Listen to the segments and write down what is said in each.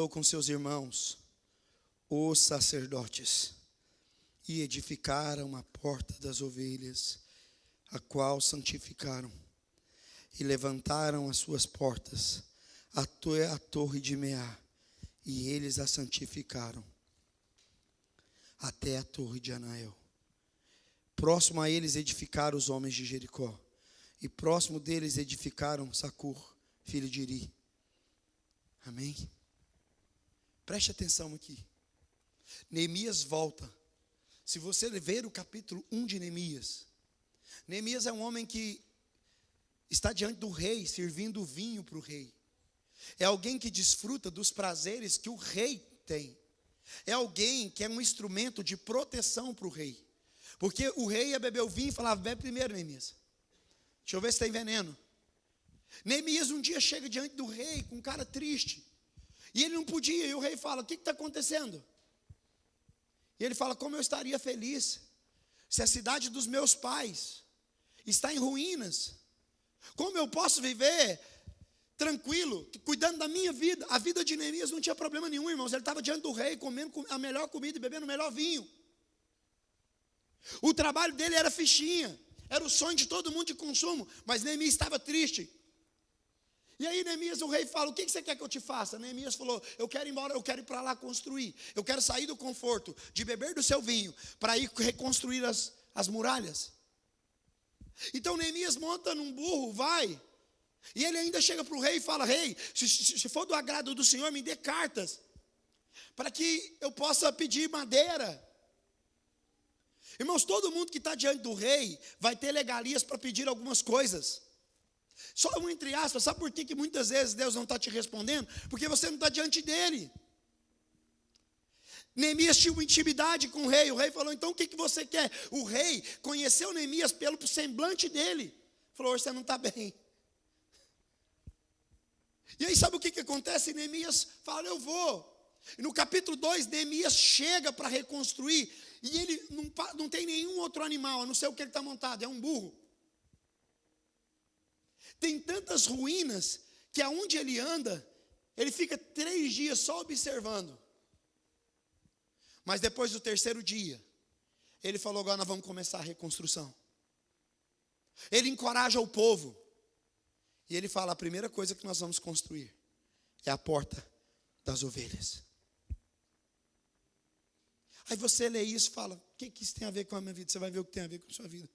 com seus irmãos, os sacerdotes, e edificaram a porta das ovelhas, a qual santificaram, e levantaram as suas portas até a torre de Meá, e eles a santificaram, até a torre de Anael. Próximo a eles edificaram os homens de Jericó, e próximo deles edificaram Sacur, filho de Iri. Amém? Preste atenção aqui. Neemias volta. Se você ver o capítulo 1 de Neemias, Neemias é um homem que está diante do rei, servindo vinho para o rei. É alguém que desfruta dos prazeres que o rei tem. É alguém que é um instrumento de proteção para o rei. Porque o rei ia beber o vinho e falava: bebe primeiro, Neemias. Deixa eu ver se tem veneno. Neemias um dia chega diante do rei com um cara triste. E ele não podia, e o rei fala: o que está acontecendo? E ele fala: como eu estaria feliz se a cidade dos meus pais está em ruínas? Como eu posso viver tranquilo, cuidando da minha vida? A vida de Neemias não tinha problema nenhum, irmãos. Ele estava diante do rei, comendo a melhor comida e bebendo o melhor vinho. O trabalho dele era fichinha, era o sonho de todo mundo de consumo, mas Neemias estava triste. E aí Neemias, o rei fala: o que você quer que eu te faça? Neemias falou: eu quero ir embora, eu quero ir para lá construir. Eu quero sair do conforto de beber do seu vinho, para ir reconstruir as muralhas. Então Neemias monta num burro, vai. E ele ainda chega para o rei e fala: rei, se for do agrado do Senhor, me dê cartas, para que eu possa pedir madeira. Irmãos, todo mundo que está diante do rei vai ter legalias para pedir algumas coisas. Só um entre aspas. Sabe por que muitas vezes Deus não está te respondendo? Porque você não está diante dele. Neemias tinha uma intimidade com o rei. O rei falou: então o que você quer? O rei conheceu Neemias pelo semblante dele. Falou: você não está bem. E aí sabe o que acontece? Neemias fala: eu vou. E no capítulo 2, Neemias chega para reconstruir. E ele não tem nenhum outro animal, a não ser o que ele está montado, é um burro. Tem tantas ruínas, que aonde ele anda, ele fica 3 dias só observando. Mas depois do 3º dia, ele falou: agora nós vamos começar a reconstrução. Ele encoraja o povo. E ele fala: a primeira coisa que nós vamos construir é a porta das ovelhas. Aí você lê isso e fala: o que isso tem a ver com a minha vida? Você vai ver o que tem a ver com a sua vida.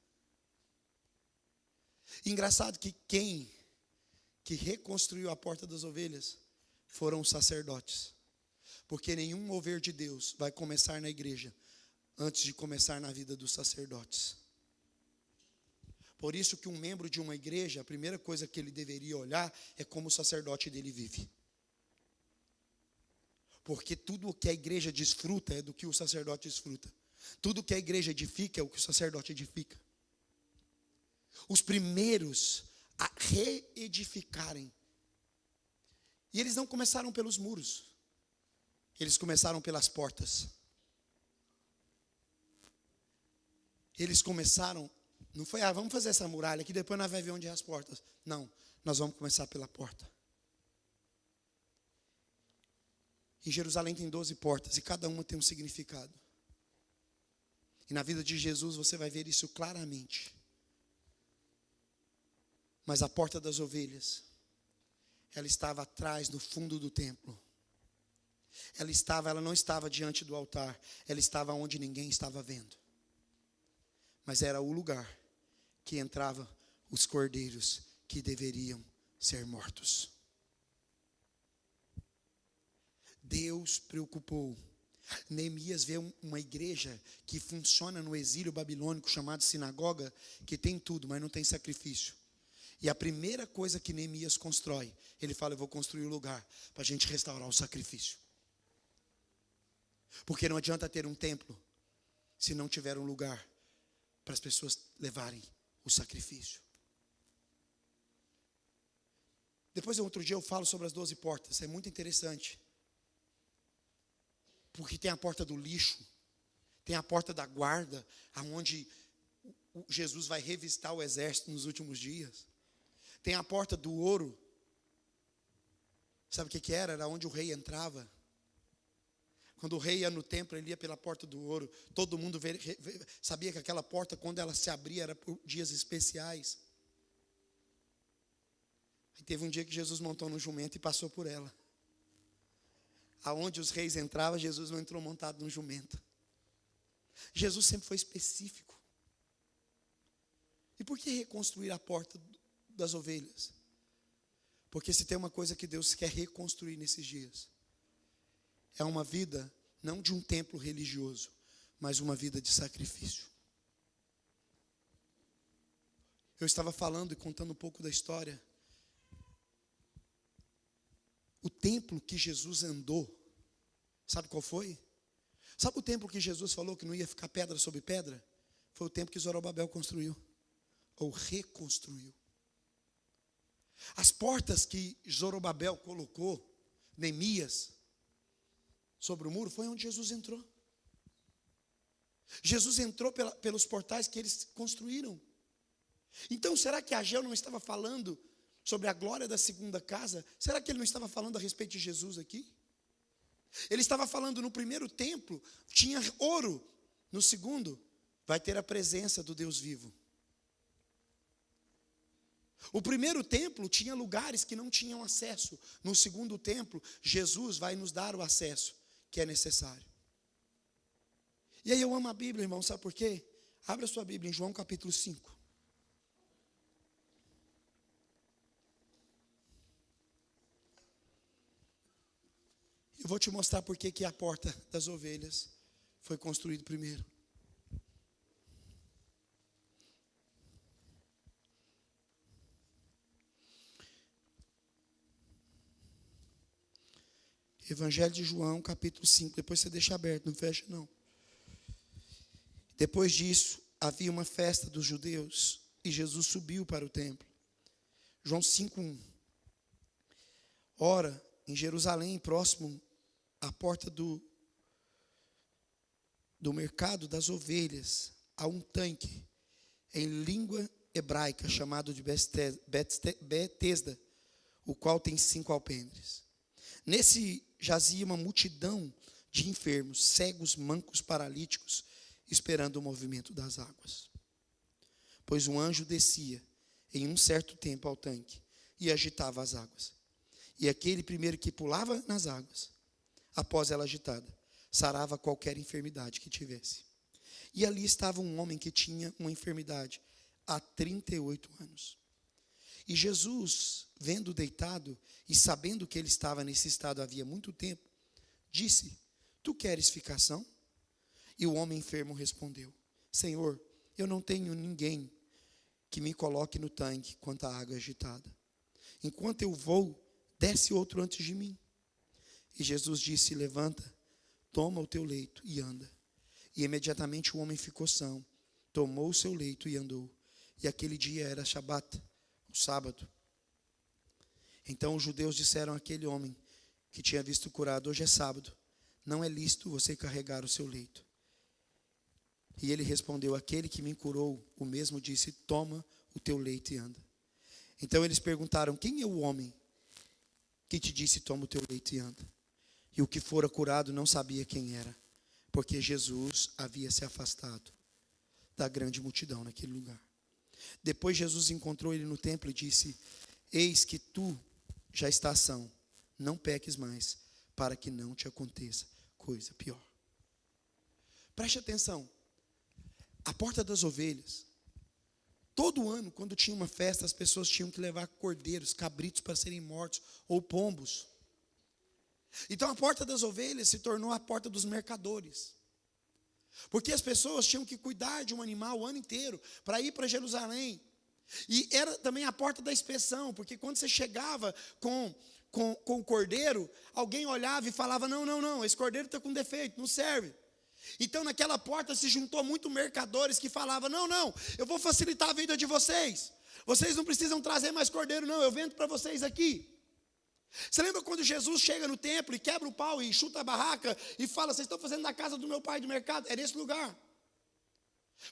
Engraçado que quem que reconstruiu a porta das ovelhas foram os sacerdotes. Porque nenhum mover de Deus vai começar na igreja antes de começar na vida dos sacerdotes. Por isso que um membro de uma igreja, a primeira coisa que ele deveria olhar é como o sacerdote dele vive. Porque tudo o que a igreja desfruta é do que o sacerdote desfruta. Tudo o que a igreja edifica é o que o sacerdote edifica. Os primeiros a reedificarem. E eles não começaram pelos muros. Eles começaram pelas portas. Eles começaram, não foi: vamos fazer essa muralha aqui, depois nós vamos ver onde é as portas. Não, nós vamos começar pela porta. Em Jerusalém tem 12 portas e cada uma tem um significado. E na vida de Jesus você vai ver isso claramente. Mas a porta das ovelhas, ela estava atrás, no fundo do templo. Ela não estava diante do altar, ela estava onde ninguém estava vendo. Mas era o lugar que entravam os cordeiros que deveriam ser mortos. Deus preocupou. Neemias vê uma igreja que funciona no exílio babilônico, chamado sinagoga, que tem tudo, mas não tem sacrifício. E a primeira coisa que Neemias constrói, ele fala: eu vou construir um lugar para a gente restaurar o sacrifício. Porque não adianta ter um templo se não tiver um lugar para as pessoas levarem o sacrifício. Depois, outro dia, eu falo sobre as 12 portas. É muito interessante. Porque tem a porta do lixo, tem a porta da guarda, aonde Jesus vai revistar o exército nos últimos dias. Tem a porta do ouro. Sabe o que era? Era onde o rei entrava. Quando o rei ia no templo, ele ia pela porta do ouro. Todo mundo sabia que aquela porta, quando ela se abria, era por dias especiais. Aí teve um dia que Jesus montou no jumento e passou por ela. Aonde os reis entravam, Jesus não entrou montado no jumento. Jesus sempre foi específico. E por que reconstruir a porta das ovelhas? Porque se tem uma coisa que Deus quer reconstruir nesses dias, é uma vida, não de um templo religioso, mas uma vida de sacrifício. Eu estava falando e contando um pouco da história. O templo que Jesus andou, sabe qual foi? Sabe o templo que Jesus falou que não ia ficar pedra sobre pedra? Foi o templo que Zorobabel construiu, ou reconstruiu. As portas que Zorobabel colocou, Neemias, sobre o muro, foi onde Jesus entrou. Jesus entrou pelos portais que eles construíram. Então, será que Ageu não estava falando sobre a glória da segunda casa? Será que ele não estava falando a respeito de Jesus aqui? Ele estava falando no primeiro templo, tinha ouro. No segundo, vai ter a presença do Deus vivo. O primeiro templo tinha lugares que não tinham acesso. No segundo templo, Jesus vai nos dar o acesso que é necessário. E aí eu amo a Bíblia, irmão, sabe por quê? Abra sua Bíblia em João capítulo 5. Eu vou te mostrar por que a porta das ovelhas foi construída primeiro. Evangelho de João, capítulo 5. Depois você deixa aberto, não fecha não. Depois disso, havia uma festa dos judeus e Jesus subiu para o templo. João 5:1. Ora, em Jerusalém, próximo à porta do mercado das ovelhas, há um tanque em língua hebraica chamado de Betesda, o qual tem 5 alpendres. Nesse jazia uma multidão de enfermos, cegos, mancos, paralíticos, esperando o movimento das águas. Pois um anjo descia em um certo tempo ao tanque e agitava as águas. E aquele primeiro que pulava nas águas, após ela agitada, sarava qualquer enfermidade que tivesse. E ali estava um homem que tinha uma enfermidade há 38 anos. E Jesus, vendo deitado e sabendo que ele estava nesse estado havia muito tempo, disse: Tu queres ficar são? E o homem enfermo respondeu: Senhor, eu não tenho ninguém que me coloque no tanque quando a água é agitada. Enquanto eu vou, desce outro antes de mim. E Jesus disse: Levanta, toma o teu leito e anda. E imediatamente o homem ficou são, tomou o seu leito e andou. E aquele dia era Shabat, o sábado. Então os judeus disseram àquele homem que tinha visto curado: Hoje é sábado, não é lícito você carregar o seu leito. E ele respondeu: Aquele que me curou, o mesmo disse: Toma o teu leito e anda. Então eles perguntaram: Quem é o homem que te disse: Toma o teu leito e anda? E o que fora curado não sabia quem era, porque Jesus havia se afastado da grande multidão naquele lugar. Depois Jesus encontrou ele no templo e disse: Eis que tu já estás são, não peques mais, para que não te aconteça coisa pior. Preste atenção. A porta das ovelhas, todo ano, quando tinha uma festa, as pessoas tinham que levar cordeiros, cabritos para serem mortos, ou pombos. Então a porta das ovelhas se tornou a porta dos mercadores. Porque as pessoas tinham que cuidar de um animal o ano inteiro para ir para Jerusalém. E era também a porta da inspeção, porque quando você chegava com o cordeiro, alguém olhava e falava: não, esse cordeiro está com defeito, não serve. Então naquela porta se juntou muito mercadores que falavam: não, eu vou facilitar a vida de vocês. Vocês não precisam trazer mais cordeiro não, eu vendo para vocês aqui. Você lembra quando Jesus chega no templo e quebra o pau e chuta a barraca e fala: Vocês estão fazendo na casa do meu pai do mercado? É nesse lugar.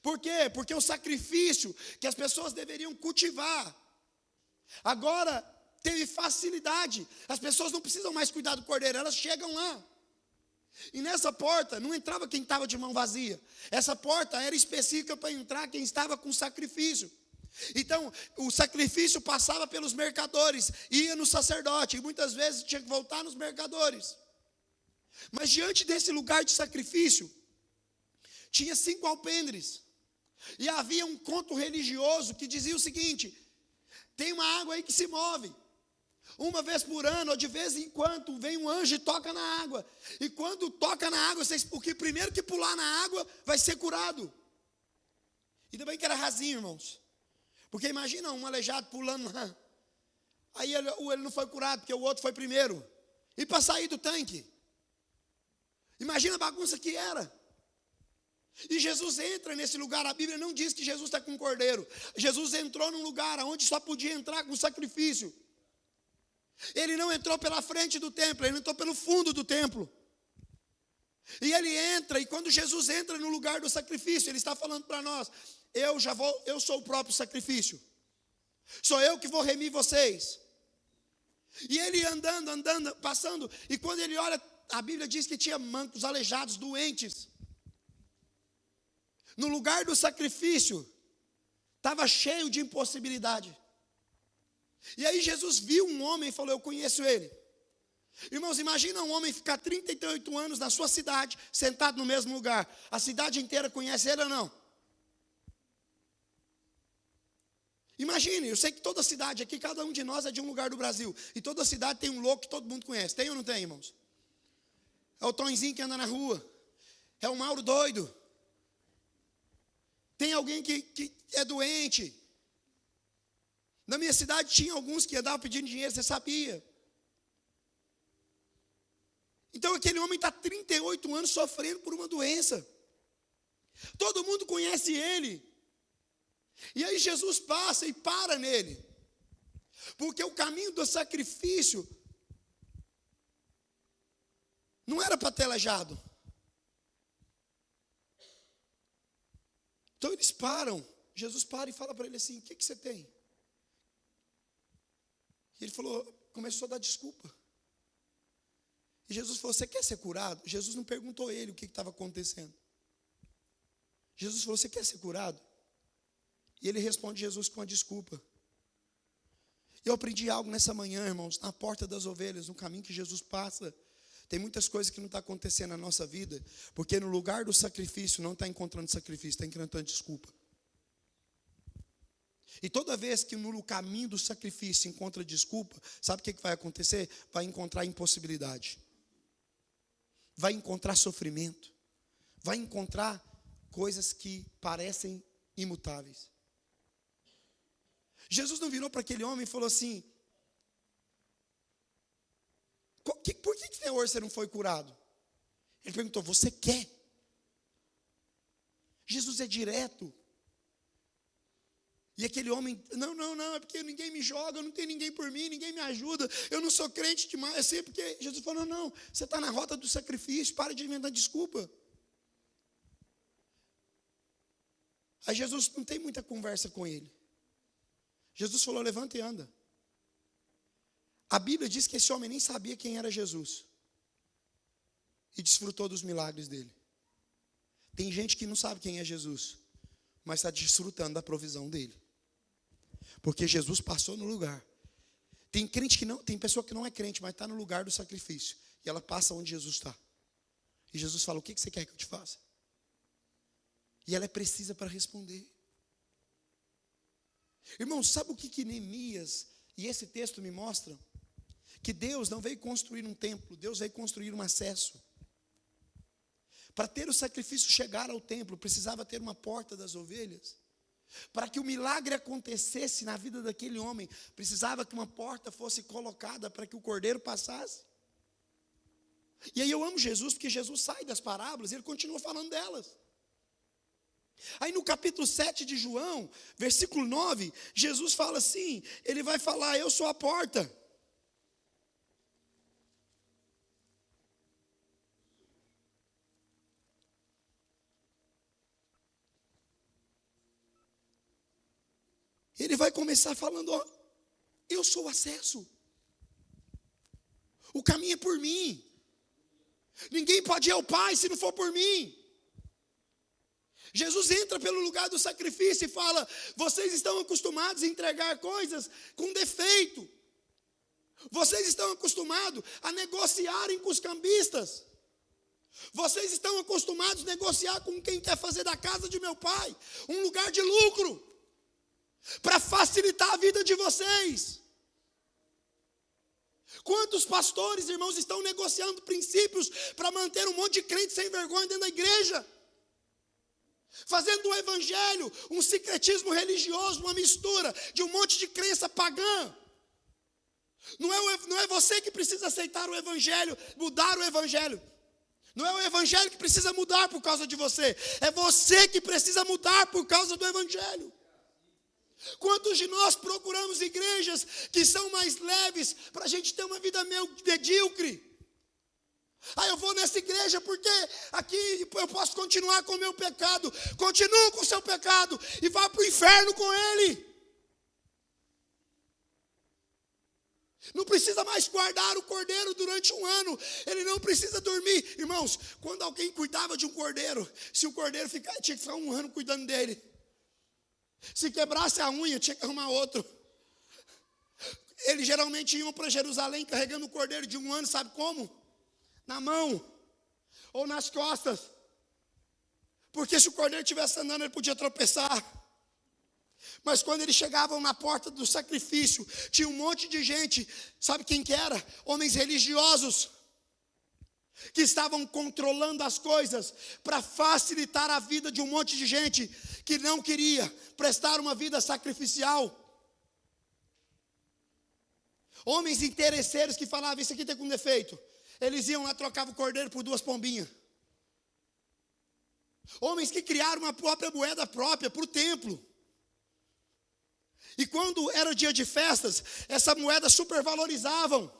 Por quê? Porque o sacrifício que as pessoas deveriam cultivar, agora teve facilidade. As pessoas não precisam mais cuidar do cordeiro, elas chegam lá. E nessa porta não entrava quem estava de mão vazia. Essa porta era específica para entrar quem estava com sacrifício. Então, o sacrifício passava pelos mercadores, ia no sacerdote, e muitas vezes tinha que voltar nos mercadores. Mas diante desse lugar de sacrifício, tinha 5 alpendres. E havia um conto religioso que dizia o seguinte: tem uma água aí que se move. Uma vez por ano, ou de vez em quando, vem um anjo e toca na água. E quando toca na água, o que primeiro que pular na água vai ser curado. Ainda bem que era rasinho, irmãos. Porque imagina um aleijado pulando lá. Aí ele não foi curado, porque o outro foi primeiro. E para sair do tanque? Imagina a bagunça que era. E Jesus entra nesse lugar. A Bíblia não diz que Jesus está com um cordeiro. Jesus entrou num lugar onde só podia entrar com sacrifício. Ele não entrou pela frente do templo, ele entrou pelo fundo do templo. E ele entra, e quando Jesus entra no lugar do sacrifício, ele está falando para nós: eu sou o próprio sacrifício. Sou eu que vou remir vocês. E ele andando, passando, e quando ele olha, a Bíblia diz que tinha mancos, aleijados, doentes. No lugar do sacrifício, estava cheio de impossibilidade. E aí Jesus viu um homem e falou: eu conheço ele. Irmãos, imagina um homem ficar 38 anos na sua cidade, sentado no mesmo lugar. A cidade inteira conhece ele ou não? Imagine, eu sei que toda cidade aqui, cada um de nós é de um lugar do Brasil. E toda cidade tem um louco que todo mundo conhece. Tem ou não tem, irmãos? É o Tonzinho que anda na rua. É o Mauro doido. Tem alguém que é doente. Na minha cidade tinha alguns que andavam pedindo dinheiro, você sabia. Então aquele homem está 38 anos sofrendo por uma doença. Todo mundo conhece ele. E aí Jesus passa e para nele. Porque o caminho do sacrifício não era para ter aleijado. Então eles param. Jesus para e fala para ele assim: o que você tem? E ele falou, começou a dar desculpa. E Jesus falou: você quer ser curado? Jesus não perguntou a ele o que estava acontecendo. Jesus falou: você quer ser curado? E ele responde Jesus com a desculpa. Eu aprendi algo nessa manhã, irmãos, na porta das ovelhas, no caminho que Jesus passa. Tem muitas coisas que não estão acontecendo na nossa vida, porque no lugar do sacrifício não está encontrando sacrifício, está encontrando desculpa. E toda vez que no caminho do sacrifício encontra desculpa, sabe o que vai acontecer? Vai encontrar impossibilidade. Vai encontrar sofrimento. Vai encontrar coisas que parecem imutáveis. Jesus não virou para aquele homem e falou assim: por que até hoje você não foi curado? Ele perguntou: você quer? Jesus é direto. E aquele homem: não, é porque ninguém me joga, não tem ninguém por mim, ninguém me ajuda, eu não sou crente demais, assim, porque Jesus falou: não, você está na rota do sacrifício, para de inventar desculpa. Aí Jesus não tem muita conversa com ele. Jesus falou: levanta e anda. A Bíblia diz que esse homem nem sabia quem era Jesus. E desfrutou dos milagres dele. Tem gente que não sabe quem é Jesus, mas está desfrutando da provisão dele. Porque Jesus passou no lugar. Tem crente que não, tem pessoa que não é crente, mas está no lugar do sacrifício. E ela passa onde Jesus está. E Jesus fala: o que você quer que eu te faça? E ela é precisa para responder. Irmão, sabe o que Neemias e esse texto me mostram? Que Deus não veio construir um templo, Deus veio construir um acesso. Para ter o sacrifício chegar ao templo, precisava ter uma porta das ovelhas. Para que o milagre acontecesse na vida daquele homem, precisava que uma porta fosse colocada para que o cordeiro passasse. E aí eu amo Jesus, porque Jesus sai das parábolas e ele continua falando delas. Aí no capítulo 7 de João, versículo 9, Jesus fala assim, ele vai falar: eu sou a porta. Ele vai começar falando: ó, eu sou o acesso. O caminho é por mim. Ninguém pode ir ao Pai se não for por mim. Jesus entra pelo lugar do sacrifício e fala: vocês estão acostumados a entregar coisas com defeito. Vocês estão acostumados a negociarem com os cambistas. Vocês estão acostumados a negociar com quem quer fazer da casa de meu pai um lugar de lucro, para facilitar a vida de vocês. Quantos pastores, irmãos, estão negociando princípios para manter um monte de crente sem vergonha dentro da igreja? Fazendo um evangelho, um sincretismo religioso, uma mistura de um monte de crença pagã. Não é você que precisa aceitar o evangelho, mudar o evangelho. Não é o evangelho que precisa mudar por causa de você. É você que precisa mudar por causa do evangelho. Quantos de nós procuramos igrejas que são mais leves para a gente ter uma vida meio medíocre? Eu vou nessa igreja porque aqui eu posso continuar com o meu pecado. Continua com o seu pecado e vá para o inferno com ele. Não precisa mais guardar o cordeiro durante um ano. Ele não precisa dormir. Irmãos, quando alguém cuidava de um cordeiro, se o cordeiro tinha que ficar um ano cuidando dele. Se quebrasse a unha, tinha que arrumar outro. Eles geralmente iam para Jerusalém carregando o cordeiro de um ano, sabe como? Na mão ou nas costas. Porque se o cordeiro estivesse andando, ele podia tropeçar. Mas quando eles chegavam na porta do sacrifício, tinha um monte de gente, sabe quem que era? Homens religiosos, que estavam controlando as coisas para facilitar a vida de um monte de gente que não queria prestar uma vida sacrificial. Homens interesseiros que falavam: isso aqui tem com defeito. Eles iam lá, trocavam o cordeiro por 2 pombinhas. Homens que criaram uma própria moeda própria para o templo. E quando era dia de festas, essa moeda supervalorizavam.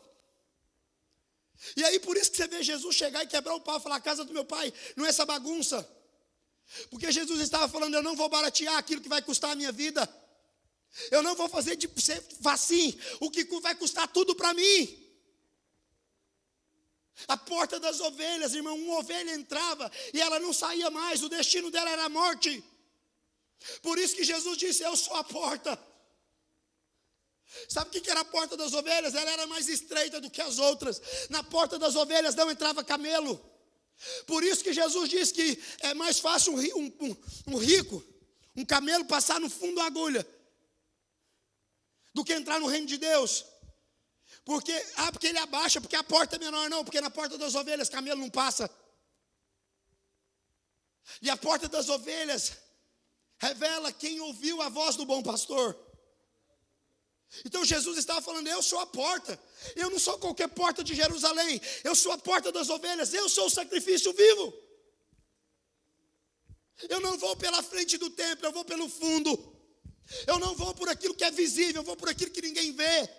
E aí por isso que você vê Jesus chegar e quebrar o pau e falar: a casa do meu pai não é essa bagunça. Porque Jesus estava falando: eu não vou baratear aquilo que vai custar a minha vida. Eu não vou fazer de ser facinho o que vai custar tudo para mim. A porta das ovelhas, irmão, uma ovelha entrava e ela não saía mais. O destino dela era a morte. Por isso que Jesus disse: eu sou a porta. Sabe o que era a porta das ovelhas? Ela era mais estreita do que as outras. Na porta das ovelhas não entrava camelo. Por isso que Jesus disse que é mais fácil um rico, um camelo, passar no fundo da agulha do que entrar no reino de Deus. Porque ele abaixa, porque a porta é menor. Não, porque na porta das ovelhas camelo não passa. E a porta das ovelhas revela quem ouviu a voz do bom pastor. Então Jesus estava falando: eu sou a porta. Eu não sou qualquer porta de Jerusalém. Eu sou a porta das ovelhas. Eu sou o sacrifício vivo. Eu não vou pela frente do templo, eu vou pelo fundo. Eu não vou por aquilo que é visível, eu vou por aquilo que ninguém vê.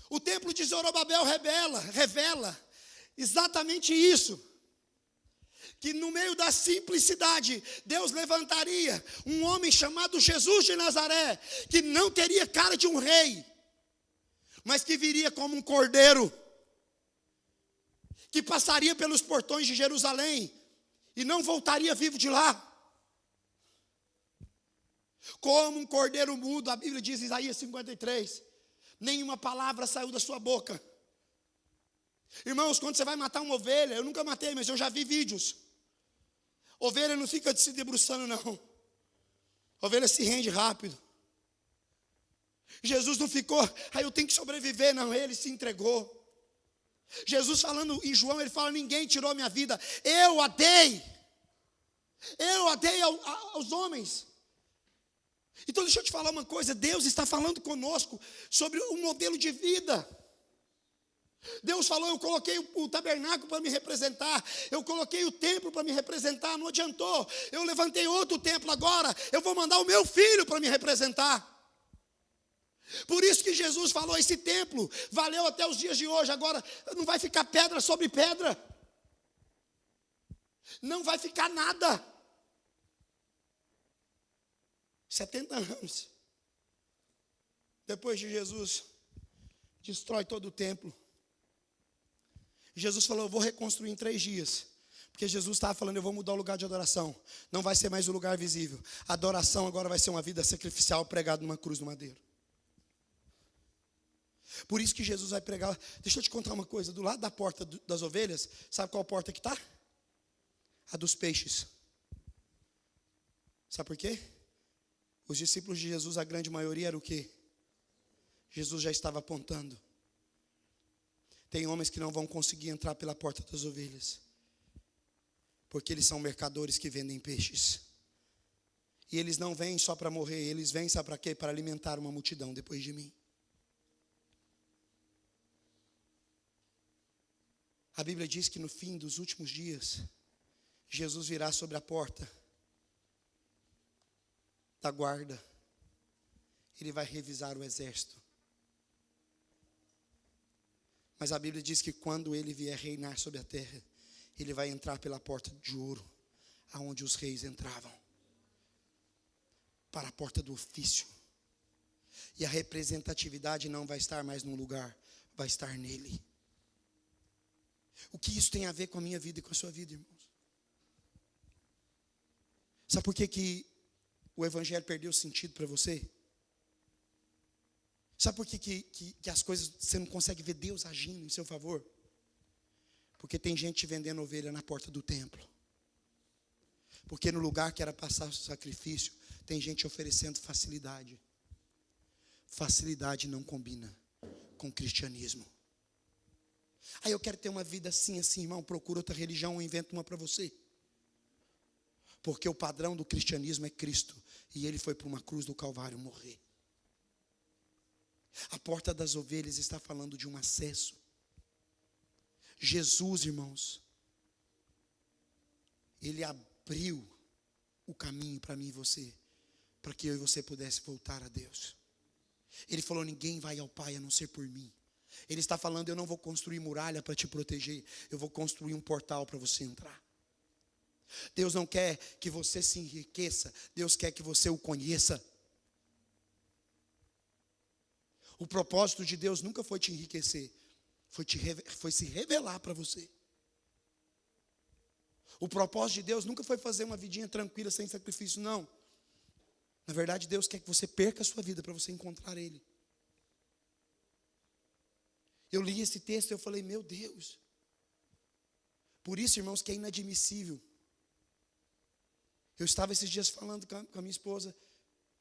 O templo de Zorobabel revela exatamente isso. Que no meio da simplicidade, Deus levantaria um homem chamado Jesus de Nazaré, que não teria cara de um rei, mas que viria como um cordeiro, que passaria pelos portões de Jerusalém e não voltaria vivo de lá. Como um cordeiro mudo, a Bíblia diz em Isaías 53, nenhuma palavra saiu da sua boca. Irmãos, quando você vai matar uma ovelha, eu nunca matei, mas eu já vi vídeos. Ovelha não fica se debruçando, não. Ovelha se rende rápido. Jesus não ficou: eu tenho que sobreviver, não. Ele se entregou. Jesus falando em João, ele fala: ninguém tirou minha vida, eu a dei. Eu a dei aos homens. Então deixa eu te falar uma coisa: Deus está falando conosco sobre um modelo de vida. Deus falou: eu coloquei o tabernáculo para me representar, eu coloquei o templo para me representar, não adiantou. Eu levantei outro templo agora, eu vou mandar o meu filho para me representar. Por isso que Jesus falou: esse templo valeu até os dias de hoje, agora não vai ficar pedra sobre pedra. Não vai ficar nada. 70 anos. Depois de Jesus destrói todo o templo, Jesus falou, eu vou reconstruir em 3 dias. Porque Jesus estava falando, eu vou mudar o lugar de adoração. Não vai ser mais o lugar visível. A adoração agora vai ser uma vida sacrificial pregada numa cruz no madeiro. Por isso que Jesus vai pregar. Deixa eu te contar uma coisa. Do lado da porta das ovelhas, sabe qual porta que está? A dos peixes. Sabe por quê? Os discípulos de Jesus, a grande maioria era o quê? Jesus já estava apontando. Tem homens que não vão conseguir entrar pela porta das ovelhas. Porque eles são mercadores que vendem peixes. E eles não vêm só para morrer, eles vêm, sabe para quê? Para alimentar uma multidão depois de mim. A Bíblia diz que no fim dos últimos dias, Jesus virá sobre a porta da guarda. Ele vai revisar o exército. Mas a Bíblia diz que quando ele vier reinar sobre a terra, ele vai entrar pela porta de ouro, aonde os reis entravam, para a porta do ofício. E a representatividade não vai estar mais num lugar, vai estar nele. O que isso tem a ver com a minha vida e com a sua vida, irmãos? Sabe por que o evangelho perdeu sentido para você? Sabe por que as coisas, você não consegue ver Deus agindo em seu favor? Porque tem gente vendendo ovelha na porta do templo. Porque no lugar que era passar o sacrifício, tem gente oferecendo facilidade. Facilidade não combina com o cristianismo. Aí eu quero ter uma vida assim, irmão, procura outra religião ou inventa uma para você. Porque o padrão do cristianismo é Cristo. E ele foi para uma cruz do Calvário morrer. A porta das ovelhas está falando de um acesso. Jesus, irmãos, ele abriu o caminho para mim e você, para que eu e você pudesse voltar a Deus. Ele falou, ninguém vai ao Pai a não ser por mim. Ele está falando, eu não vou construir muralha para te proteger, eu vou construir um portal para você entrar. Deus não quer que você se enriqueça, Deus quer que você o conheça. O propósito de Deus nunca foi te enriquecer, foi se revelar para você. O propósito de Deus nunca foi fazer uma vidinha tranquila, sem sacrifício, não. Na verdade, Deus quer que você perca a sua vida para você encontrar Ele. Eu li esse texto e eu falei, meu Deus. Por isso, irmãos, que é inadmissível. Eu estava esses dias falando com a minha esposa,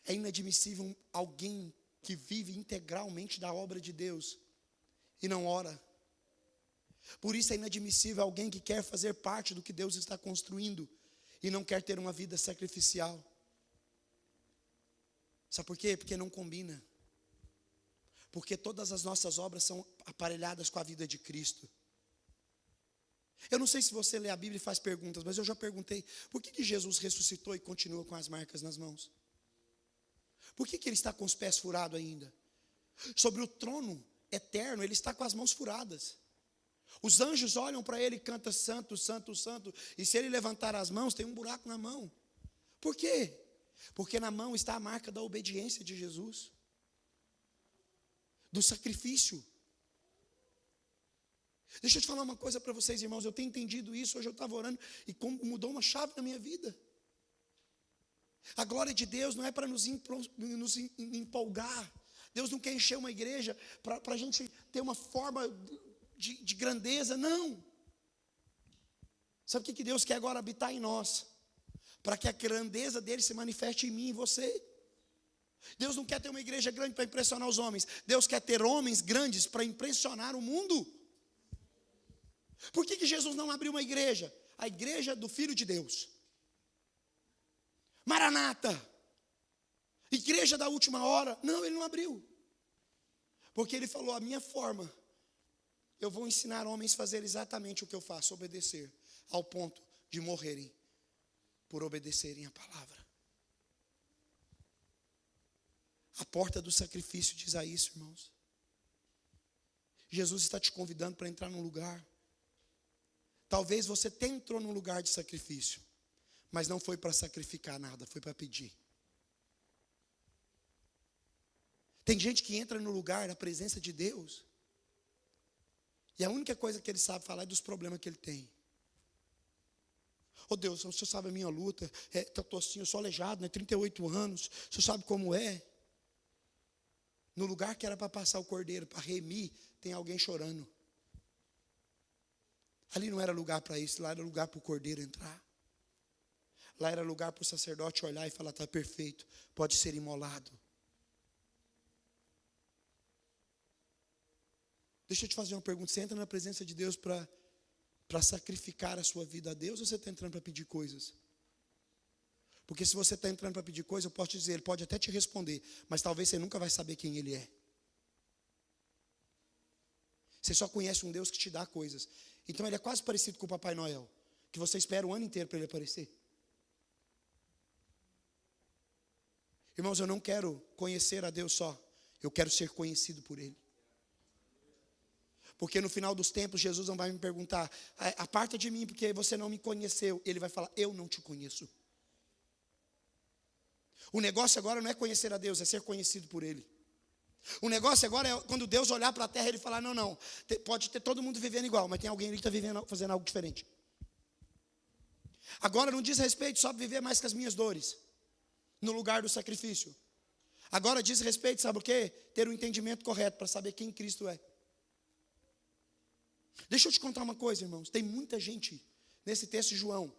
é inadmissível alguém que vive integralmente da obra de Deus e não ora. Por isso é inadmissível alguém que quer fazer parte do que Deus está construindo e não quer ter uma vida sacrificial. Sabe por quê? Porque não combina. Porque todas as nossas obras são aparelhadas com a vida de Cristo. Eu não sei se você lê a Bíblia e faz perguntas, mas eu já perguntei, por que Jesus ressuscitou e continua com as marcas nas mãos? Por que ele está com os pés furados ainda? Sobre o trono eterno, ele está com as mãos furadas. Os anjos olham para ele e cantam santo, santo, santo. E se ele levantar as mãos, tem um buraco na mão. Por quê? Porque na mão está a marca da obediência de Jesus. Do sacrifício. Deixa eu te falar uma coisa para vocês, irmãos. Eu tenho entendido isso, hoje eu estava orando e mudou uma chave na minha vida. A glória de Deus não é para nos empolgar. Deus não quer encher uma igreja para a gente ter uma forma de grandeza, não. Sabe o que Deus quer agora? Habitar em nós. Para que a grandeza dele se manifeste em mim e em você. Deus não quer ter uma igreja grande para impressionar os homens. Deus quer ter homens grandes para impressionar o mundo. Por que Jesus não abriu uma igreja? A igreja do Filho de Deus. Maranata. Igreja da última hora. Não, ele não abriu. Porque ele falou, a minha forma, eu vou ensinar homens a fazer exatamente o que eu faço, obedecer, ao ponto de morrerem por obedecerem a palavra. A porta do sacrifício diz a isso, irmãos. Jesus está te convidando para entrar num lugar. Talvez você até entrou num lugar de sacrifício, mas não foi para sacrificar nada, foi para pedir. Tem gente que entra no lugar da presença de Deus, e a única coisa que ele sabe falar é dos problemas que ele tem. Oh Deus, o Senhor sabe a minha luta, eu estou assim, eu sou aleijado, 38 anos, o Senhor sabe como é. No lugar que era para passar o cordeiro, para remir, tem alguém chorando. Ali não era lugar para isso, lá era lugar para o cordeiro entrar. Lá era lugar para o sacerdote olhar e falar, está perfeito, pode ser imolado. Deixa eu te fazer uma pergunta, você entra na presença de Deus para sacrificar a sua vida a Deus, ou você está entrando para pedir coisas? Porque se você está entrando para pedir coisas, eu posso te dizer, Ele pode até te responder, mas talvez você nunca vai saber quem Ele é. Você só conhece um Deus que te dá coisas. Então Ele é quase parecido com o Papai Noel, que você espera o ano inteiro para Ele aparecer. Irmãos, eu não quero conhecer a Deus só, eu quero ser conhecido por Ele. Porque no final dos tempos, Jesus não vai me perguntar, aparta de mim porque você não me conheceu. Ele vai falar, eu não te conheço. O negócio agora não é conhecer a Deus, é ser conhecido por Ele. O negócio agora é quando Deus olhar para a terra, Ele falar, não, pode ter todo mundo vivendo igual, mas tem alguém ali que está fazendo algo diferente. Agora não diz respeito só viver mais com as minhas dores, no lugar do sacrifício. Agora diz respeito, sabe o quê? Ter um entendimento correto para saber quem Cristo é. Deixa eu te contar uma coisa, irmãos. Tem muita gente nesse texto de João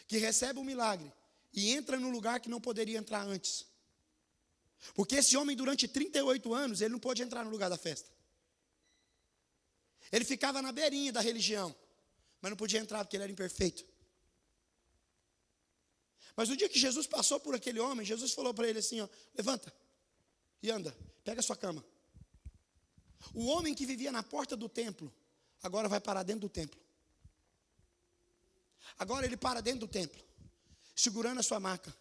que recebe um milagre e entra no lugar que não poderia entrar antes. Porque esse homem durante 38 anos, ele não pôde entrar no lugar da festa. Ele ficava na beirinha da religião, mas não podia entrar porque ele era imperfeito. Mas no dia que Jesus passou por aquele homem, Jesus falou para ele assim, levanta e anda, pega a sua cama. O homem que vivia na porta do templo, agora vai parar dentro do templo. Agora ele para dentro do templo, segurando a sua maca.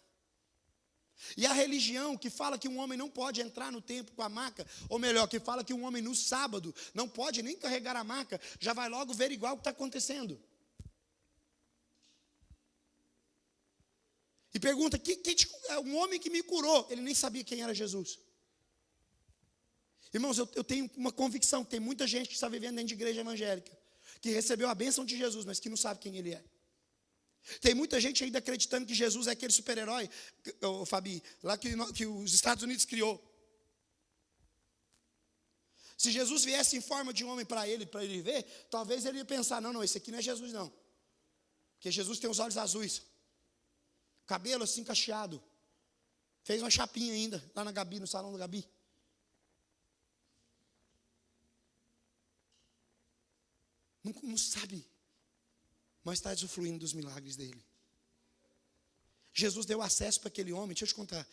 E a religião que fala que um homem não pode entrar no templo com a maca, ou melhor, que fala que um homem no sábado não pode nem carregar a maca, já vai logo ver igual o que está acontecendo. E pergunta, um homem que me curou, ele nem sabia quem era Jesus. Irmãos, eu tenho uma convicção que tem muita gente que está vivendo dentro de igreja evangélica, que recebeu a bênção de Jesus, mas que não sabe quem Ele é. Tem muita gente ainda acreditando que Jesus é aquele super-herói, Fabi, lá que os Estados Unidos criou. Se Jesus viesse em forma de homem para ele ver, talvez ele ia pensar, não, esse aqui não é Jesus não. Porque Jesus tem os olhos azuis, cabelo assim cacheado, fez uma chapinha ainda, lá na Gabi, no salão da Gabi. Não sabe, mas está usufruindo dos milagres dele. Jesus deu acesso para aquele homem. Deixa eu te contar,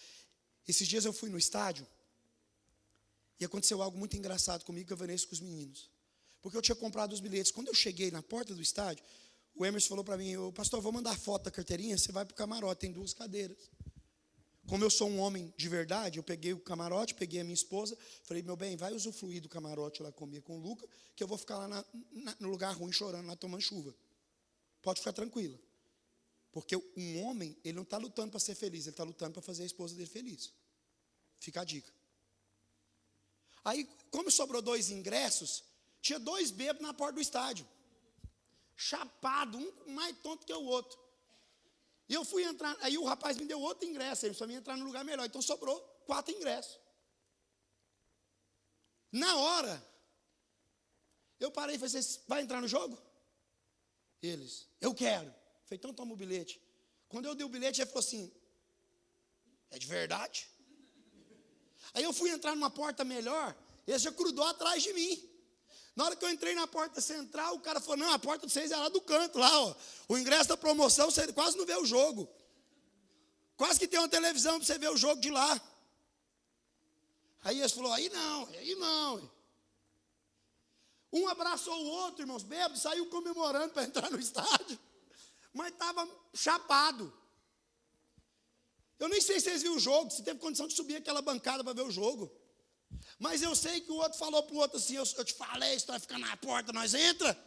esses dias eu fui no estádio e aconteceu algo muito engraçado comigo, que eu venei com os meninos, porque eu tinha comprado os bilhetes. Quando eu cheguei na porta do estádio, o Emerson falou para mim, pastor, vou mandar foto da carteirinha, você vai para o camarote, tem 2 cadeiras. Como eu sou um homem de verdade, eu peguei o camarote, peguei a minha esposa, falei, meu bem, vai usufruir do camarote lá comigo com o Luca, que eu vou ficar lá no lugar ruim, chorando, lá tomando chuva. Pode ficar tranquila. Porque um homem, ele não está lutando para ser feliz, ele está lutando para fazer a esposa dele feliz. Fica a dica. Aí, como sobrou 2 ingressos, tinha 2 bêbados na porta do estádio. Chapado, um mais tonto que o outro. E eu fui entrar, aí o rapaz me deu outro ingresso, ele só me entrar no lugar melhor, então sobrou 4 ingressos. Na hora, eu parei e falei, você vai entrar no jogo? Eles, eu quero. Eu falei, então toma o bilhete. Quando eu dei o bilhete, ele falou assim, é de verdade? Aí eu fui entrar numa porta melhor, ele já grudou atrás de mim. Na hora que eu entrei na porta central, o cara falou, não, a porta de vocês é lá do canto, lá, ó. O ingresso da promoção, você quase não vê o jogo. Quase que tem uma televisão para você ver o jogo de lá. Aí eles falaram, aí não. Um abraçou o outro, irmãos, bêbado, saiu comemorando para entrar no estádio. Mas estava chapado. Eu nem sei se vocês viram o jogo, se teve condição de subir aquela bancada para ver o jogo. Mas eu sei que o outro falou para o outro assim, eu te falei, você vai ficar na porta, nós entra.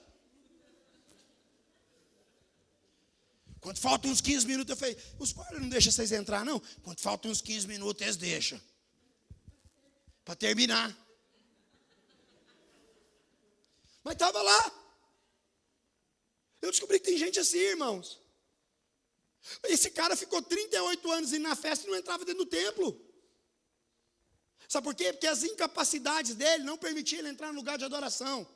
Quando faltam uns 15 minutos, eu falei, os guardas não deixam vocês entrar não? Quando faltam uns 15 minutos, eles deixam. Para terminar. Mas estava lá. Eu descobri que tem gente assim, irmãos. Esse cara ficou 38 anos indo na festa e não entrava dentro do templo. Sabe por quê? Porque as incapacidades dele não permitiam ele entrar no lugar de adoração.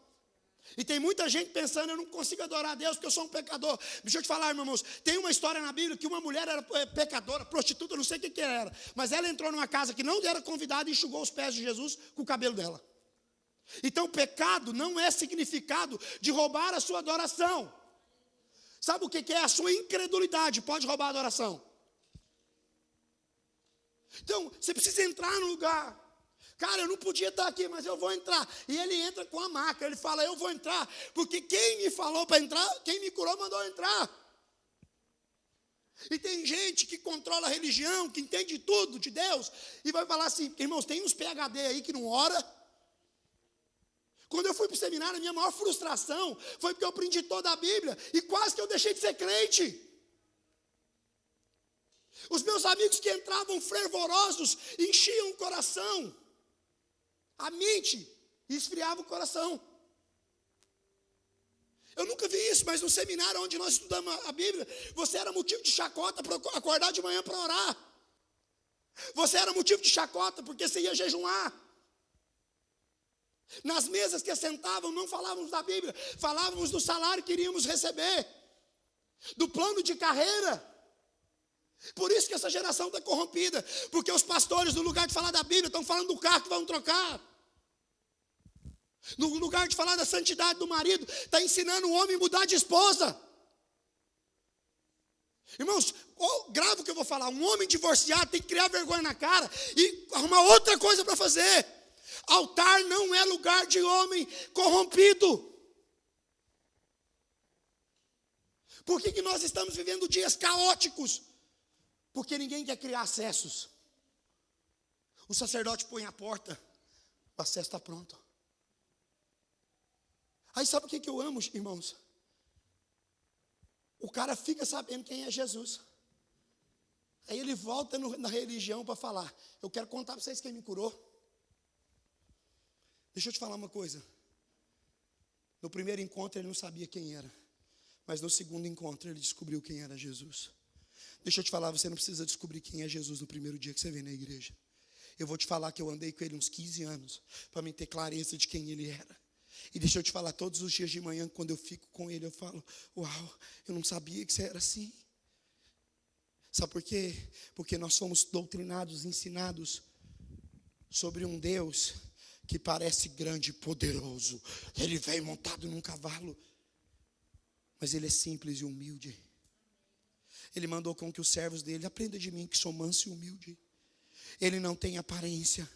E tem muita gente pensando, eu não consigo adorar a Deus porque eu sou um pecador. Deixa eu te falar, irmãos, tem uma história na Bíblia que uma mulher era pecadora, prostituta, não sei o que era. Mas ela entrou numa casa que não era convidada e enxugou os pés de Jesus com o cabelo dela. Então pecado não é significado de roubar a sua adoração. Sabe o que é? A sua incredulidade pode roubar a adoração. Então, você precisa entrar no lugar. Cara, eu não podia estar aqui, mas eu vou entrar. E ele entra com a marca, ele fala, eu vou entrar, porque quem me falou para entrar, quem me curou mandou entrar. E tem gente que controla a religião, que entende tudo de Deus, e vai falar assim, irmãos, tem uns PhD aí que não ora. Quando eu fui para o seminário, a minha maior frustração foi porque eu aprendi toda a Bíblia e quase que eu deixei de ser crente. Os meus amigos que entravam fervorosos enchiam o coração, a mente, e esfriavam o coração. Eu nunca vi isso, mas no seminário onde nós estudamos a Bíblia, você era motivo de chacota para acordar de manhã para orar. Você era motivo de chacota porque você ia jejuar. Nas mesas que assentavam, não falávamos da Bíblia, falávamos do salário que iríamos receber, do plano de carreira. Por isso que essa geração está corrompida, porque os pastores, no lugar de falar da Bíblia, estão falando do carro que vão trocar. No lugar de falar da santidade do marido, está ensinando o homem a mudar de esposa. Irmãos, grave o que eu vou falar, um homem divorciado tem que criar vergonha na cara e arrumar outra coisa para fazer. Altar não é lugar de homem corrompido. Por que nós estamos vivendo dias caóticos? Porque ninguém quer criar acessos. O sacerdote põe a porta, o acesso está pronto. Aí sabe o que eu amo, irmãos? O cara fica sabendo quem é Jesus. Aí ele volta na religião para falar, eu quero contar para vocês quem me curou. Deixa eu te falar uma coisa. No primeiro encontro ele não sabia quem era. Mas no segundo encontro ele descobriu quem era Jesus. Deixa eu te falar, você não precisa descobrir quem é Jesus no primeiro dia que você vem na igreja. Eu vou te falar que eu andei com ele uns 15 anos para me ter clareza de quem ele era. E deixa eu te falar, todos os dias de manhã, quando eu fico com ele, eu falo, uau, eu não sabia que você era assim. Sabe por quê? Porque nós somos doutrinados, ensinados sobre um Deus que parece grande e poderoso. Ele vem montado num cavalo, mas ele é simples e humilde. Ele mandou com que os servos dele, aprenda de mim que sou manso e humilde. Ele não tem aparência.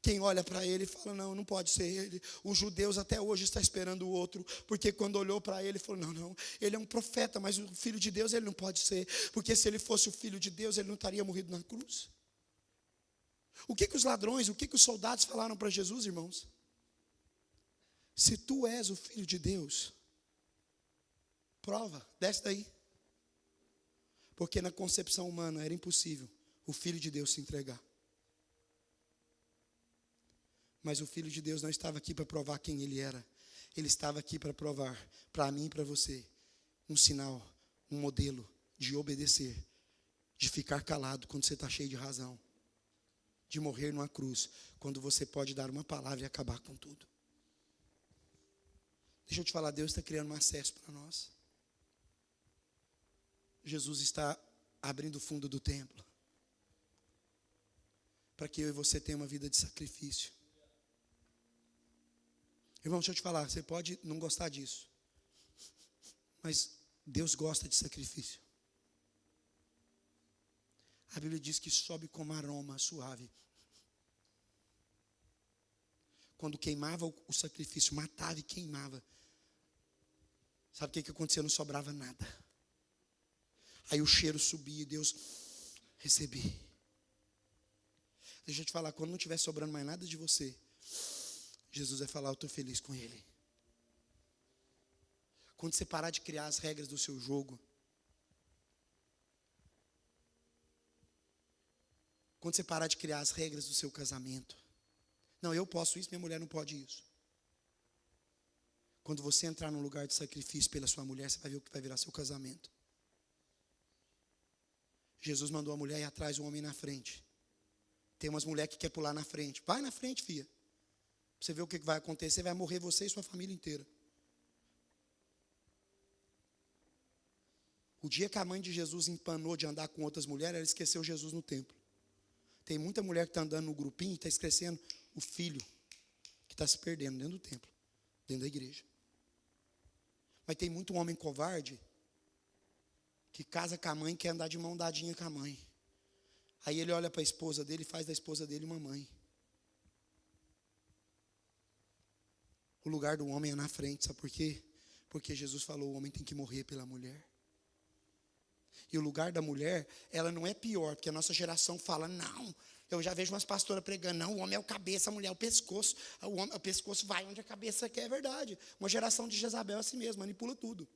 Quem olha para ele fala, não pode ser ele. Os judeus até hoje estão esperando o outro, porque quando olhou para ele, falou, não, ele é um profeta, mas o filho de Deus ele não pode ser, porque se ele fosse o filho de Deus, ele não estaria morrido na cruz. O que os ladrões, o que os soldados falaram para Jesus, irmãos? Se tu és o filho de Deus, prova, desce daí. Porque na concepção humana era impossível o filho de Deus se entregar. Mas o filho de Deus não estava aqui para provar quem ele era. Ele estava aqui para provar, para mim e para você, um sinal, um modelo de obedecer, de ficar calado quando você está cheio de razão, de morrer numa cruz, quando você pode dar uma palavra e acabar com tudo. Deixa eu te falar, Deus está criando um acesso para nós. Jesus está abrindo o fundo do templo, para que eu e você tenham uma vida de sacrifício. Irmão, deixa eu te falar, você pode não gostar disso, mas Deus gosta de sacrifício. A Bíblia diz que sobe como aroma suave. Quando queimava o sacrifício, matava e queimava. Sabe o que acontecia? Não sobrava nada. Aí o cheiro subia e Deus, recebi. Deixa eu te falar, quando não estiver sobrando mais nada de você, Jesus vai falar, eu estou feliz com ele. Quando você parar de criar as regras do seu jogo, Quando você parar de criar as regras do seu casamento. Não, eu posso isso, minha mulher não pode isso. Quando você entrar num lugar de sacrifício pela sua mulher, você vai ver o que vai virar seu casamento. Jesus mandou a mulher ir atrás, o homem na frente. Tem umas mulheres que querem pular na frente. Vai na frente, filha. Pra você ver o que vai acontecer, vai morrer você e sua família inteira. O dia que a mãe de Jesus empanou de andar com outras mulheres, ela esqueceu Jesus no templo. Tem muita mulher que está andando no grupinho e está esquecendo o filho que está se perdendo dentro do templo, dentro da igreja. Mas tem muito homem covarde que casa com a mãe e quer andar de mão dadinha com a mãe. Aí ele olha para a esposa dele e faz da esposa dele uma mãe. O lugar do homem é na frente, sabe por quê? Porque Jesus falou, o homem tem que morrer pela mulher. E o lugar da mulher, ela não é pior, porque a nossa geração fala, não, eu já vejo umas pastoras pregando, não, o homem é o cabeça, a mulher é o pescoço. O pescoço vai onde a cabeça quer, é verdade. Uma geração de Jezabel é assim mesmo, manipula tudo.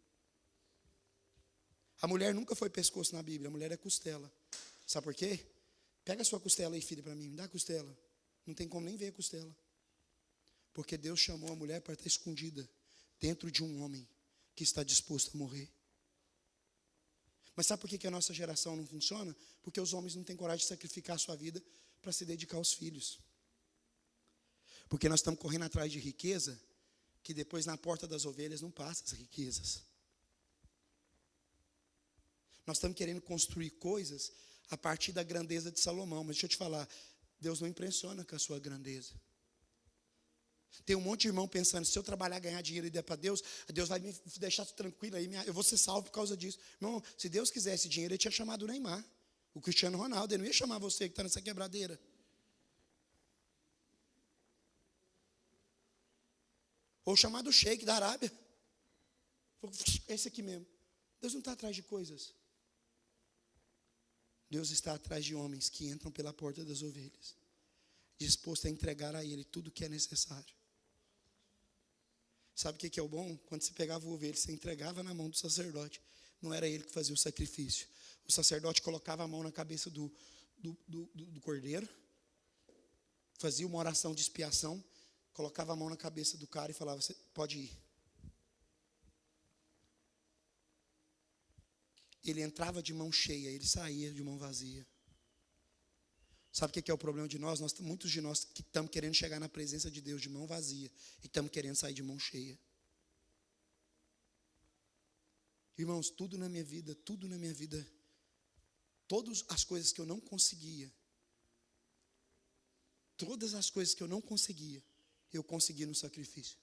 A mulher nunca foi pescoço na Bíblia, a mulher é costela. Sabe por quê? Pega a sua costela aí, filha, para mim, me dá a costela. Não tem como nem ver a costela. Porque Deus chamou a mulher para estar escondida dentro de um homem que está disposto a morrer. Mas sabe por que a nossa geração não funciona? Porque os homens não têm coragem de sacrificar a sua vida para se dedicar aos filhos. Porque nós estamos correndo atrás de riqueza, que depois na porta das ovelhas não passa as riquezas. Nós estamos querendo construir coisas a partir da grandeza de Salomão. Mas deixa eu te falar, Deus não impressiona com a sua grandeza. Tem um monte de irmão pensando, se eu trabalhar, ganhar dinheiro e der para Deus, Deus vai me deixar tranquilo aí, eu vou ser salvo por causa disso. Irmão, se Deus quisesse dinheiro, Ele tinha chamado o Neymar, o Cristiano Ronaldo, Ele não ia chamar você que está nessa quebradeira. Ou chamar do Sheik da Arábia. Esse aqui mesmo. Deus não está atrás de coisas. Deus está atrás de homens que entram pela porta das ovelhas, disposto a entregar a Ele tudo o que é necessário. Sabe o que é o bom? Quando você pegava o ovelha, você entregava na mão do sacerdote. Não era ele que fazia o sacrifício. O sacerdote colocava a mão na cabeça do cordeiro, fazia uma oração de expiação, colocava a mão na cabeça do cara e falava, você pode ir. Ele entrava de mão cheia, ele saía de mão vazia. Sabe o que é o problema de nós? Muitos de nós que estamos querendo chegar na presença de Deus de mão vazia e estamos querendo sair de mão cheia. Irmãos, tudo na minha vida, todas as coisas que eu não conseguia, eu consegui no sacrifício.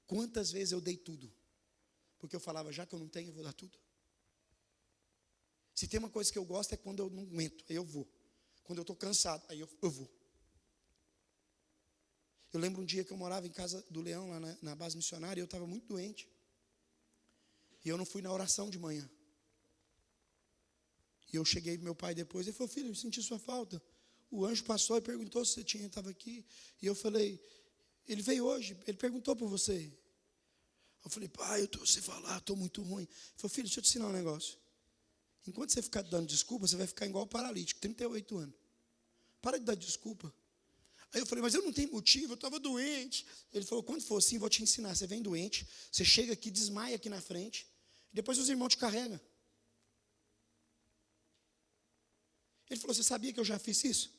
Quantas vezes eu dei tudo? Porque eu falava, já que eu não tenho, eu vou dar tudo. Se tem uma coisa que eu gosto é quando eu não aguento, aí eu vou. Quando eu estou cansado, aí eu vou. Eu lembro um dia que eu morava em casa do Leão, lá na base missionária, e eu estava muito doente. E eu não fui na oração de manhã. E eu cheguei para meu pai depois, ele falou, filho, eu senti sua falta. O anjo passou e perguntou se você estava aqui. E eu falei, ele veio hoje, ele perguntou por você. Eu falei, pai, você falar, estou muito ruim. Ele falou, filho, deixa eu te ensinar um negócio. Enquanto você ficar dando desculpa, você vai ficar igual paralítico, 38 anos. Para de dar desculpa. Aí eu falei, mas eu não tenho motivo, eu estava doente. Ele falou, quando for assim, vou te ensinar. Você vem doente, você chega aqui, desmaia aqui na frente, e depois os irmãos te carregam. Ele falou, você sabia que eu já fiz isso?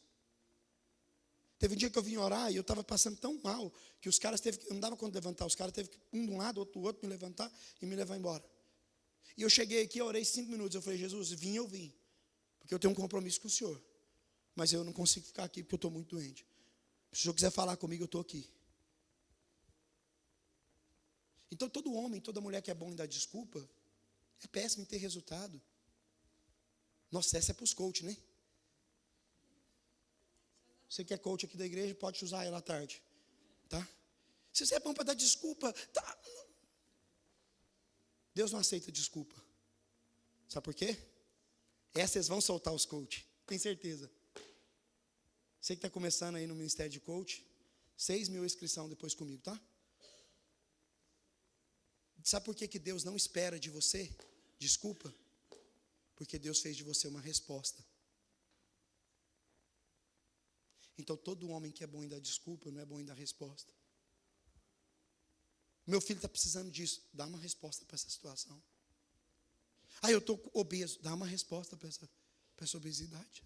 Teve um dia que eu vim orar e eu estava passando tão mal, que os caras eu não dava conta de levantar, os caras teve que, um de um lado, outro do outro, me levantar e me levar embora. E eu cheguei aqui, eu orei 5 minutos, eu falei, Jesus, eu vim, porque eu tenho um compromisso com o Senhor, mas eu não consigo ficar aqui porque eu estou muito doente. Se o Senhor quiser falar comigo, eu estou aqui. Então todo homem, toda mulher que é bom em dar desculpa, é péssimo em ter resultado. Nossa, essa é para os coaches, né? Você que é coach aqui da igreja, pode usar ela à tarde, tá? Se você é bom para dar desculpa, tá? Deus não aceita desculpa. Sabe por quê? Essas vão soltar os coach, tem certeza. Você que está começando aí no ministério de coach, 6.000 inscrição depois comigo, tá? Sabe por que Deus não espera de você desculpa? Porque Deus fez de você uma resposta. Então todo homem que é bom em dar desculpa não é bom em dar resposta. Meu filho está precisando disso, dá uma resposta para essa situação. Ah, eu estou obeso, dá uma resposta para essa obesidade.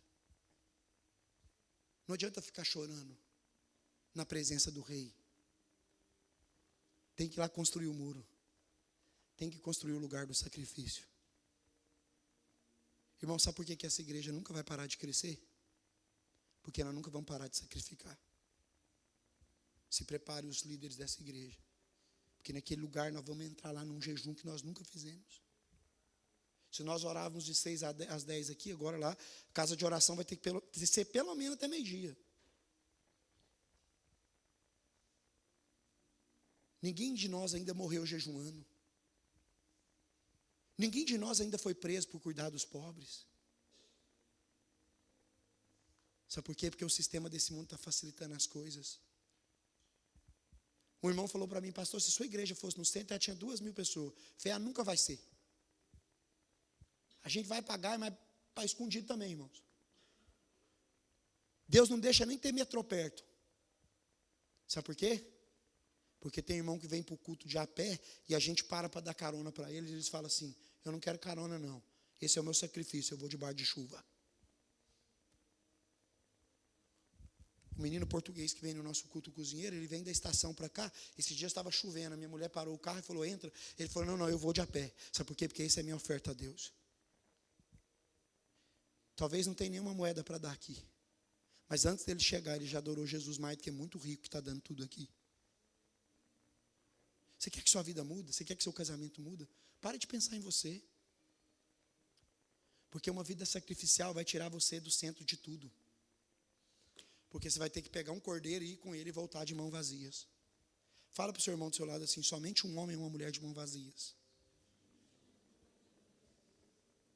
Não adianta ficar chorando na presença do rei. Tem que ir lá construir o muro. Tem que construir o lugar do sacrifício. Irmão, sabe por que essa igreja nunca vai parar de crescer? Porque nós nunca vamos parar de sacrificar. Se prepare os líderes dessa igreja. Porque naquele lugar nós vamos entrar lá num jejum que nós nunca fizemos. Se nós orávamos de 6 às 10 aqui, agora lá, casa de oração vai ter que ser pelo menos até meio-dia. Ninguém de nós ainda morreu jejuando. Ninguém de nós ainda foi preso por cuidar dos pobres. Sabe por quê? Porque o sistema desse mundo está facilitando as coisas. Um irmão falou para mim, pastor, se sua igreja fosse no centro, ela tinha 2.000 pessoas. Eu falei, nunca vai ser. A gente vai pagar, mas para escondido também, irmãos. Deus não deixa nem ter metrô perto. Sabe por quê? Porque tem irmão que vem para o culto de a pé e a gente para dar carona para eles e eles falam assim, eu não quero carona não. Esse é o meu sacrifício, eu vou de bar de chuva. O menino português que vem no nosso culto cozinheiro, ele vem da estação para cá. Esse dia estava chovendo, a minha mulher parou o carro e falou, entra. Ele falou, não, eu vou de a pé. Sabe por quê? Porque essa é a minha oferta a Deus. Talvez não tenha nenhuma moeda para dar aqui. Mas antes dele chegar, ele já adorou Jesus mais do que muito rico que está dando tudo aqui. Você quer que sua vida muda? Você quer que seu casamento muda? Pare de pensar em você. Porque uma vida sacrificial vai tirar você do centro de tudo. Porque você vai ter que pegar um cordeiro e ir com ele e voltar de mãos vazias. Fala para o seu irmão do seu lado assim, somente um homem e uma mulher de mãos vazias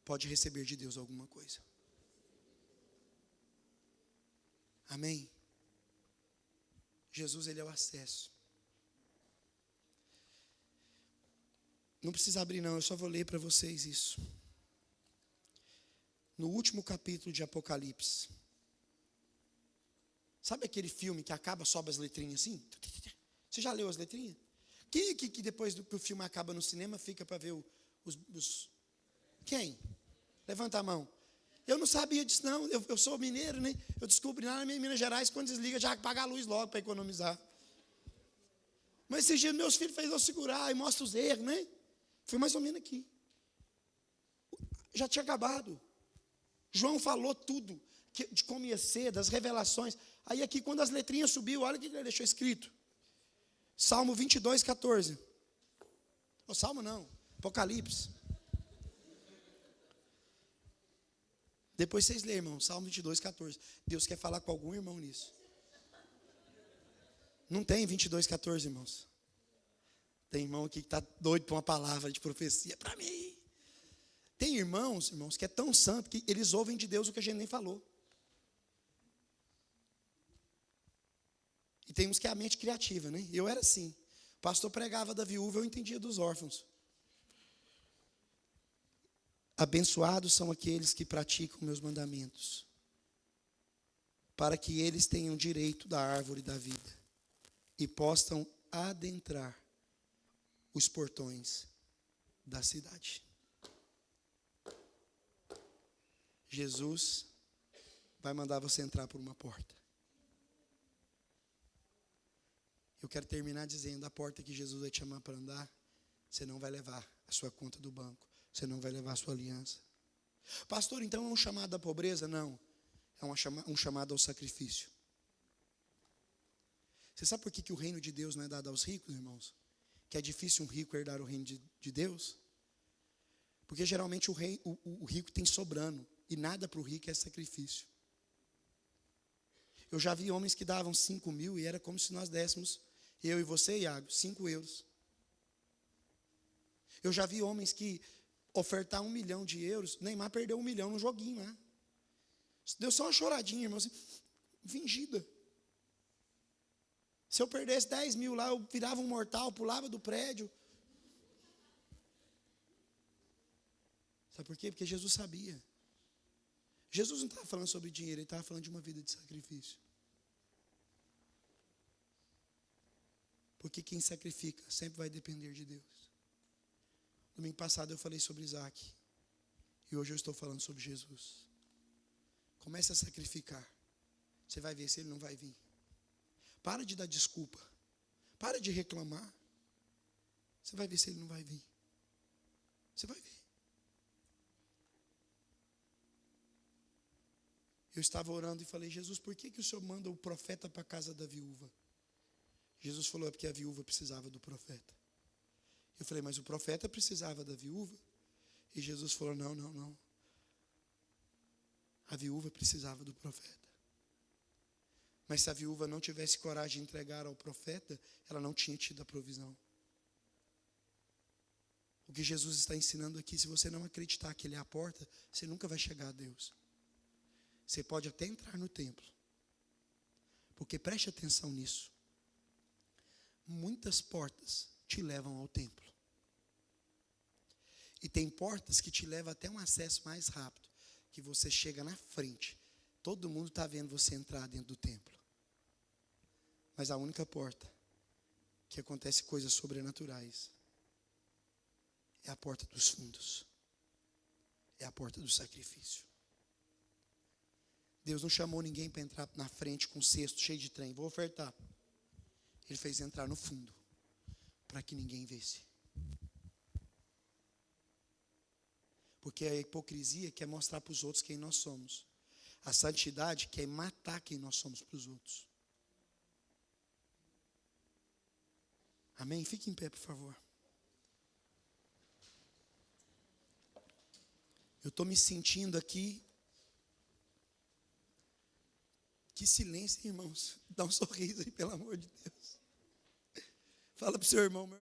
pode receber de Deus alguma coisa. Amém? Jesus, ele é o acesso. Não precisa abrir não, eu só vou ler para vocês isso. No último capítulo de Apocalipse. Sabe aquele filme que acaba, sobe as letrinhas assim? Você já leu as letrinhas? Quem aqui que depois que o filme acaba no cinema fica para ver os... Quem? Levanta a mão. Eu não sabia disso não, eu sou mineiro, né? Eu descobri lá em Minas Gerais, quando desliga já apaga a luz logo para economizar. Mas esses dias meus filhos fez eu segurar e mostra os erros, né? Foi mais ou menos aqui. Já tinha acabado. João falou tudo, de como ia ser, das revelações. Aí aqui, quando as letrinhas subiu, olha o que ele deixou escrito. Salmo 22, 14. O Salmo não, Apocalipse. Depois vocês lêem, irmão, Salmo 22, 14. Deus quer falar com algum irmão nisso. Não tem 22, 14, irmãos. Tem irmão aqui que está doido por uma palavra de profecia para mim. Tem irmãos, que é tão santo que eles ouvem de Deus o que a gente nem falou. E tem uns que é a mente criativa, né? Eu era assim. O pastor pregava da viúva, eu entendia dos órfãos. Abençoados são aqueles que praticam meus mandamentos, para que eles tenham direito da árvore da vida e possam adentrar os portões da cidade. Jesus vai mandar você entrar por uma porta. Eu quero terminar dizendo, a porta que Jesus vai te chamar para andar, você não vai levar a sua conta do banco, você não vai levar a sua aliança. Pastor, então é um chamado à pobreza? Não, é um chamado ao sacrifício. Você sabe por que o reino de Deus não é dado aos ricos, irmãos? Que é difícil um rico herdar o reino de Deus? Porque geralmente o rico tem sobrando, e nada para o rico é sacrifício. Eu já vi homens que davam 5 mil e era como se nós dessemos, eu e você, Iago, 5 euros. Eu já vi homens que ofertar 1 milhão de euros, Neymar perdeu 1 milhão no joguinho lá. Deu só uma choradinha, irmão, assim, fingida. Se eu perdesse 10 mil lá, eu virava um mortal, pulava do prédio. Sabe por quê? Porque Jesus sabia. Jesus não estava falando sobre dinheiro, ele estava falando de uma vida de sacrifício. Porque quem sacrifica sempre vai depender de Deus. Domingo passado eu falei sobre Isaac. E hoje eu estou falando sobre Jesus. Comece a sacrificar. Você vai ver se ele não vai vir. Para de dar desculpa. Para de reclamar. Você vai ver se ele não vai vir. Você vai ver. Eu estava orando e falei, Jesus, por que o Senhor manda o profeta para a casa da viúva? Jesus falou, é porque a viúva precisava do profeta. Eu falei, mas o profeta precisava da viúva? E Jesus falou, não. A viúva precisava do profeta. Mas se a viúva não tivesse coragem de entregar ao profeta, ela não tinha tido a provisão. O que Jesus está ensinando aqui, se você não acreditar que Ele é a porta, você nunca vai chegar a Deus. Você pode até entrar no templo. Porque preste atenção nisso. Muitas portas te levam ao templo. E tem portas que te levam até um acesso mais rápido. Que você chega na frente. Todo mundo está vendo você entrar dentro do templo. Mas a única porta que acontece coisas sobrenaturais é a porta dos fundos. É a porta do sacrifício. Deus não chamou ninguém para entrar na frente com um cesto cheio de trem. Vou ofertar. Ele fez entrar no fundo. Para que ninguém visse. Porque a hipocrisia quer mostrar para os outros quem nós somos. A santidade quer matar quem nós somos para os outros. Amém? Fique em pé, por favor. Eu estou me sentindo aqui. Que silêncio, irmãos. Dá um sorriso aí, pelo amor de Deus. Fala para o seu irmão, meu.